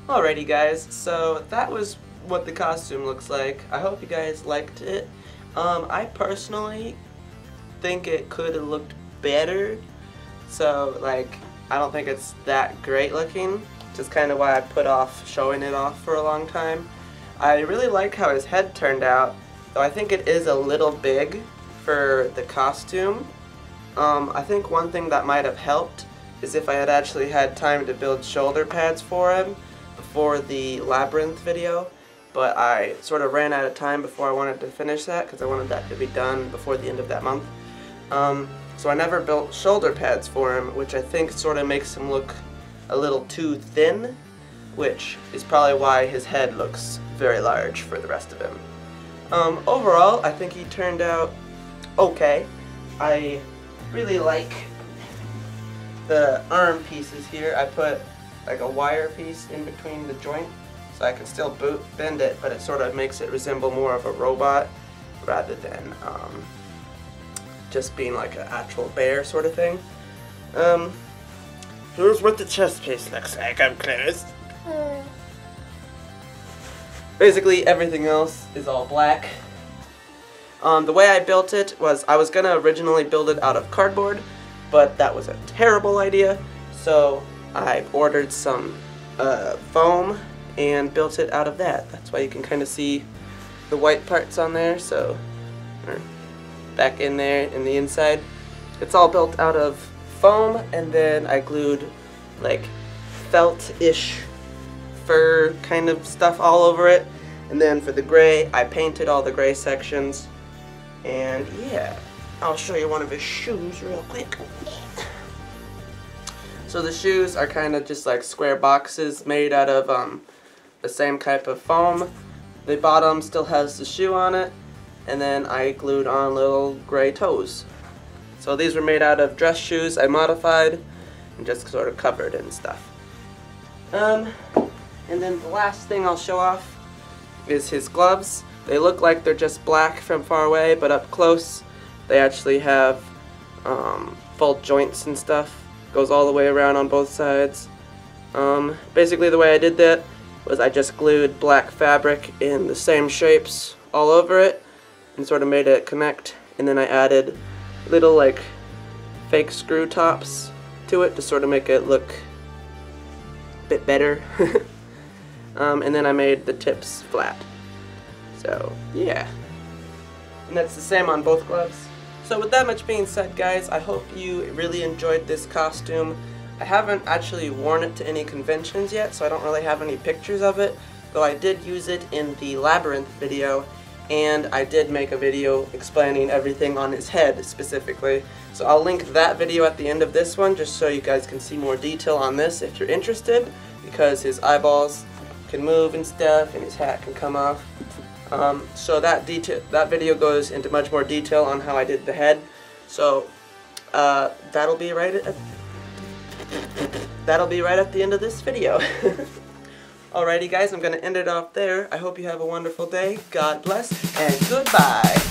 Alrighty guys, so that was what the costume looks like. I hope you guys liked it. I personally think it could have looked better, so like I don't think it's that great looking, which is kind of why I put off showing it off for a long time. I really like how his head turned out, though I think it is a little big for the costume. I think one thing that might have helped is if I had actually had time to build shoulder pads for him before the Labyrinth video, but I sort of ran out of time before I wanted to finish that because I wanted that to be done before the end of that month. So I never built shoulder pads for him, which I think sort of makes him look a little too thin, which is probably why his head looks very large for the rest of him. Overall, I think he turned out okay. I really like the arm pieces here. I put like a wire piece in between the joint so I can still bend it, but it sort of makes it resemble more of a robot rather than just being like an actual bear sort of thing. Here's what the chest piece looks like up close. Basically everything else is all black. The way I built it was I was going to originally build it out of cardboard, but that was a terrible idea, so I ordered some foam and built it out of that. That's why you can kind of see the white parts on there, so back in there in the inside. It's all built out of foam, and then I glued like felt-ish fur kind of stuff all over it. And then for the gray, I painted all the gray sections. And yeah, I'll show you one of his shoes real quick. So the shoes are kind of just like square boxes made out of the same type of foam. The bottom still has the shoe on it, and then I glued on little gray toes. So these were made out of dress shoes I modified and just sort of covered and stuff. And then the last thing I'll show off is his gloves. They look like they're just black from far away, but up close they actually have full joints and stuff. Goes all the way around on both sides. Basically the way I did that was I just glued black fabric in the same shapes all over it and sort of made it connect, and then I added little like fake screw tops to it to sort of make it look a bit better. And then I made the tips flat. So yeah, and that's the same on both gloves. So with that much being said, guys, I hope you really enjoyed this costume. I haven't actually worn it to any conventions yet, so I don't really have any pictures of it, though I did use it in the Labyrinth video, and I did make a video explaining everything on his head specifically. So I'll link that video at the end of this one, just so you guys can see more detail on this if you're interested, because his eyeballs can move and stuff, and his hat can come off. So that video goes into much more detail on how I did the head. So that'll be right at the end of this video. Alrighty guys, I'm gonna end it off there. I hope you have a wonderful day. God bless and goodbye.